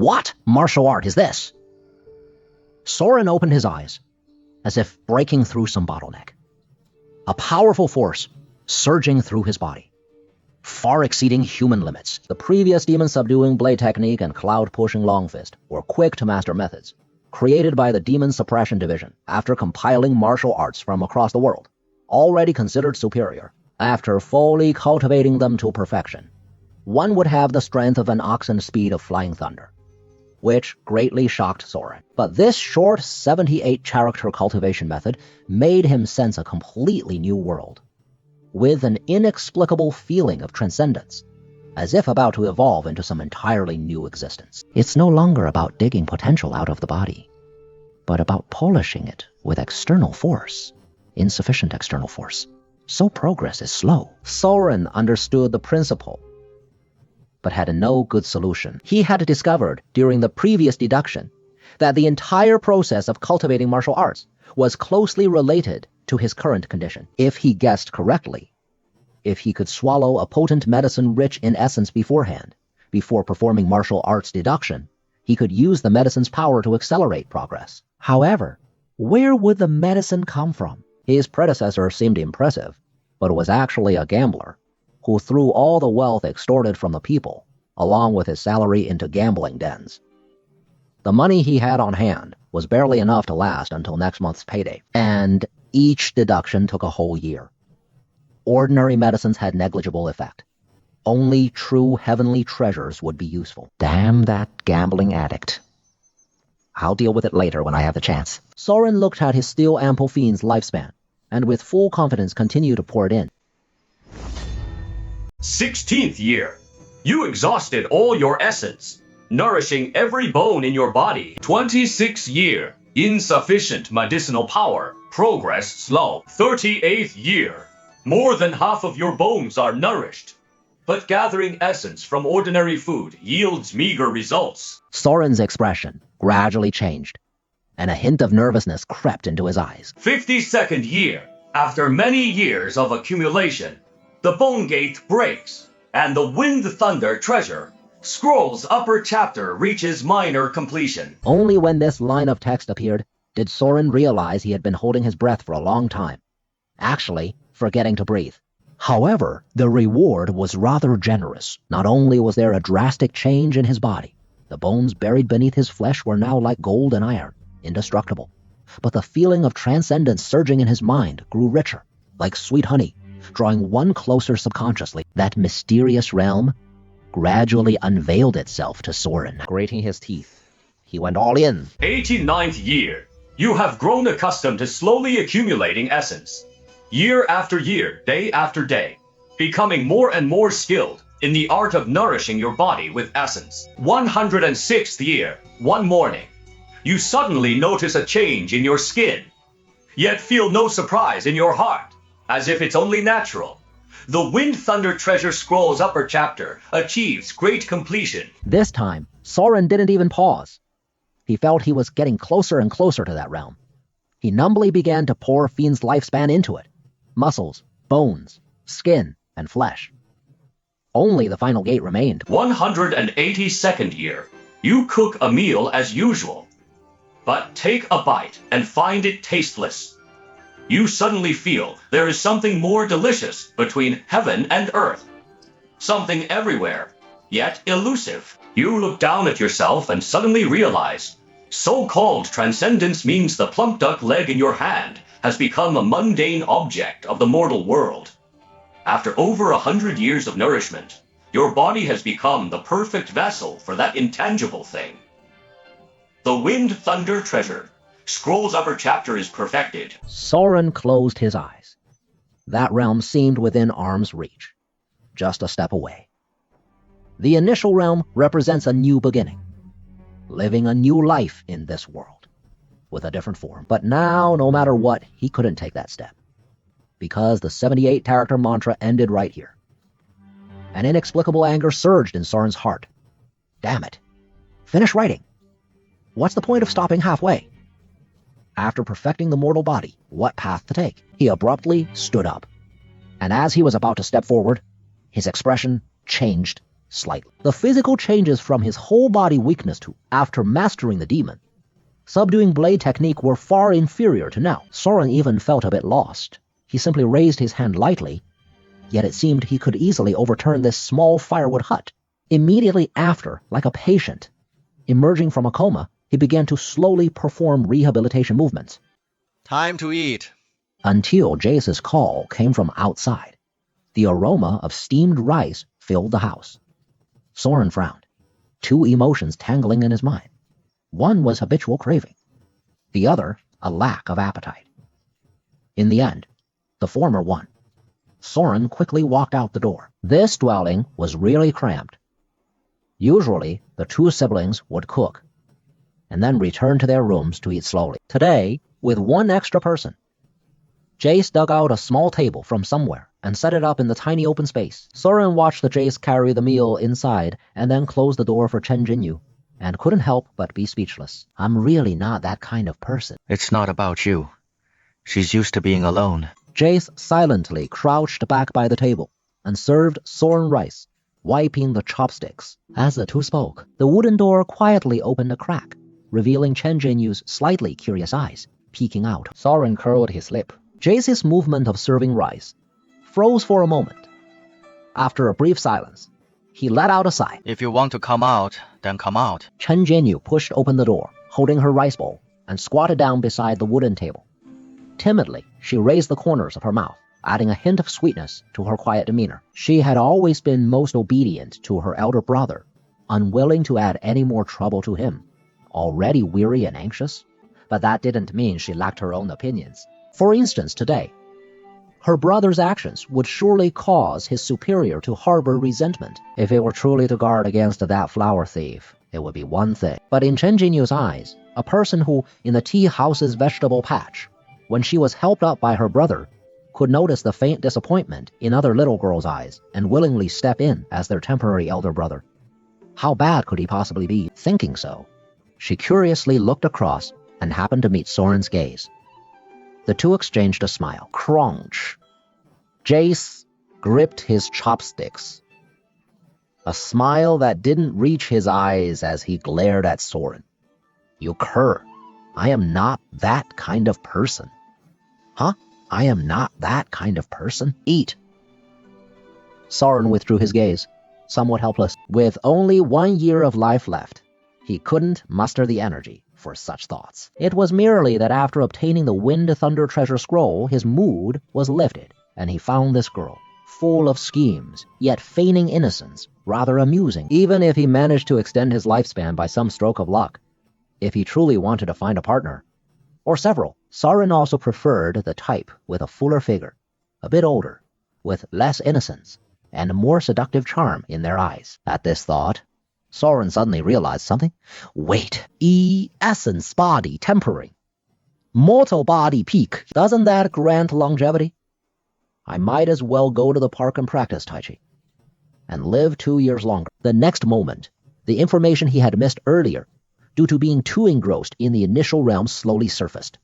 What martial art is this? Soren opened his eyes, as if breaking through some bottleneck. A powerful force surging through his body, far exceeding human limits. The previous demon-subduing blade technique and cloud-pushing long fist were quick-to-master methods, created by the Demon Suppression Division after compiling martial arts from across the world, already considered superior. After fully cultivating them to perfection, one would have the strength of an ox and speed of flying thunder, which greatly shocked Soren. But this short 78-character cultivation method made him sense a completely new world, with an inexplicable feeling of transcendence, as if about to evolve into some entirely new existence. It's no longer about digging potential out of the body, but about polishing it with external force, insufficient external force. So progress is slow. Soren understood the principle, but had no good solution. He had discovered during the previous deduction that the entire process of cultivating martial arts was closely related to his current condition. If he guessed correctly, if he could swallow a potent medicine rich in essence beforehand, before performing martial arts deduction, he could use the medicine's power to accelerate progress. However, where would the medicine come from? His predecessor seemed impressive, but was actually a gambler who threw all the wealth extorted from the people, along with his salary, into gambling dens. The money he had on hand was barely enough to last until next month's payday, and each deduction took a whole year. Ordinary medicines had negligible effect. Only true heavenly treasures would be useful. Damn that gambling addict. I'll deal with it later when I have the chance. Soren looked at his still ample fiend's lifespan, and with full confidence continued to pour it in. 16th year. You exhausted all your essence, nourishing every bone in your body. 26th year. Insufficient medicinal power, progress slow. 38th year. More than half of your bones are nourished, but gathering essence from ordinary food yields meager results. Soren's expression gradually changed, and a hint of nervousness crept into his eyes. 52nd year. After many years of accumulation, the bone gate breaks, and the Wind Thunder treasure, Scroll's upper chapter, reaches minor completion. Only when this line of text appeared did Soren realize he had been holding his breath for a long time, actually forgetting to breathe. However, the reward was rather generous. Not only was there a drastic change in his body, the bones buried beneath his flesh were now like gold and iron, indestructible, but the feeling of transcendence surging in his mind grew richer, like sweet honey, drawing one closer subconsciously. That mysterious realm gradually unveiled itself to Soren. Grating his teeth, he went all in. 89th year. You have grown accustomed to slowly accumulating essence, year after year, day after day, becoming more and more skilled in the art of nourishing your body with essence. 106th year. One morning, you suddenly notice a change in your skin, yet feel no surprise in your heart, as if it's only natural. The Wind Thunder Treasure Scroll's upper chapter achieves great completion. This time, Soren didn't even pause. He felt he was getting closer and closer to that realm. He numbly began to pour Fiend's lifespan into it. Muscles, bones, skin, and flesh. Only the final gate remained. 182nd year. You cook a meal as usual, but take a bite and find it tasteless. You suddenly feel there is something more delicious between heaven and earth. Something everywhere, yet elusive. You look down at yourself and suddenly realize, so-called transcendence means the plump duck leg in your hand has become a mundane object of the mortal world. After over 100 years of nourishment, your body has become the perfect vessel for that intangible thing. The Wind Thunder Treasure Scroll's upper chapter is perfected. Soren closed his eyes. That realm seemed within arm's reach, just a step away. The initial realm represents a new beginning, living a new life in this world, with a different form. But now, no matter what, he couldn't take that step, because the 78-character mantra ended right here. An inexplicable anger surged in Soren's heart. Damn it. Finish writing. What's the point of stopping halfway? After perfecting the mortal body, what path to take? He abruptly stood up, and as he was about to step forward, his expression changed slightly. The physical changes from his whole body weakness to after mastering the demon, subduing blade technique were far inferior to now. Soren even felt a bit lost. He simply raised his hand lightly, yet it seemed he could easily overturn this small firewood hut. Immediately after, like a patient, emerging from a coma, he began to slowly perform rehabilitation movements. Time to eat. Until Jace's call came from outside. The aroma of steamed rice filled the house. Soren frowned, two emotions tangling in his mind. One was habitual craving, the other a lack of appetite. In the end, the former won. Soren quickly walked out the door. This dwelling was really cramped. Usually, the two siblings would cook, and then return to their rooms to eat slowly. Today, with one extra person, Jace dug out a small table from somewhere and set it up in the tiny open space. Soren watched the Jace carry the meal inside and then close the door for Chen Jinyu, and couldn't help but be speechless. I'm really not that kind of person. It's not about you. She's used to being alone. Jace silently crouched back by the table and served Soren rice, wiping the chopsticks. As the two spoke, the wooden door quietly opened a crack, revealing Chen Jinyu's slightly curious eyes peeking out. Soren curled his lip. Jace's movement of serving rice froze for a moment. After a brief silence, he let out a sigh. If you want to come out, then come out. Chen Jinyu pushed open the door, holding her rice bowl, and squatted down beside the wooden table. Timidly, she raised the corners of her mouth, adding a hint of sweetness to her quiet demeanor. She had always been most obedient to her elder brother, unwilling to add any more trouble to him, already weary and anxious. But that didn't mean she lacked her own opinions. For instance, today, her brother's actions would surely cause his superior to harbor resentment. If it were truly to guard against that flower thief, it would be one thing. But in Chen Jinyu's eyes, a person who, in the tea house's vegetable patch, when she was helped up by her brother, could notice the faint disappointment in other little girls' eyes and willingly step in as their temporary elder brother. How bad could he possibly be? Thinking so, she curiously looked across and happened to meet Soren's gaze. The two exchanged a smile. Crunch. Jace gripped his chopsticks. A smile that didn't reach his eyes as he glared at Soren. You cur. I am not that kind of person. Huh? I am not that kind of person? Eat. Soren withdrew his gaze, somewhat helpless. With only 1 year of life left, he couldn't muster the energy for such thoughts. It was merely that after obtaining the Wind Thunder Treasure Scroll, his mood was lifted, and he found this girl, full of schemes, yet feigning innocence, rather amusing, even if he managed to extend his lifespan by some stroke of luck. If he truly wanted to find a partner, or several, Soren also preferred the type with a fuller figure, a bit older, with less innocence, and more seductive charm in their eyes. At this thought, Soren suddenly realized something. Wait, essence body tempering. Mortal body peak. Doesn't that grant longevity? I might as well go to the park and practice Tai Chi, and live 2 years longer. The next moment, the information he had missed earlier, due to being too engrossed in the initial realm, slowly surfaced.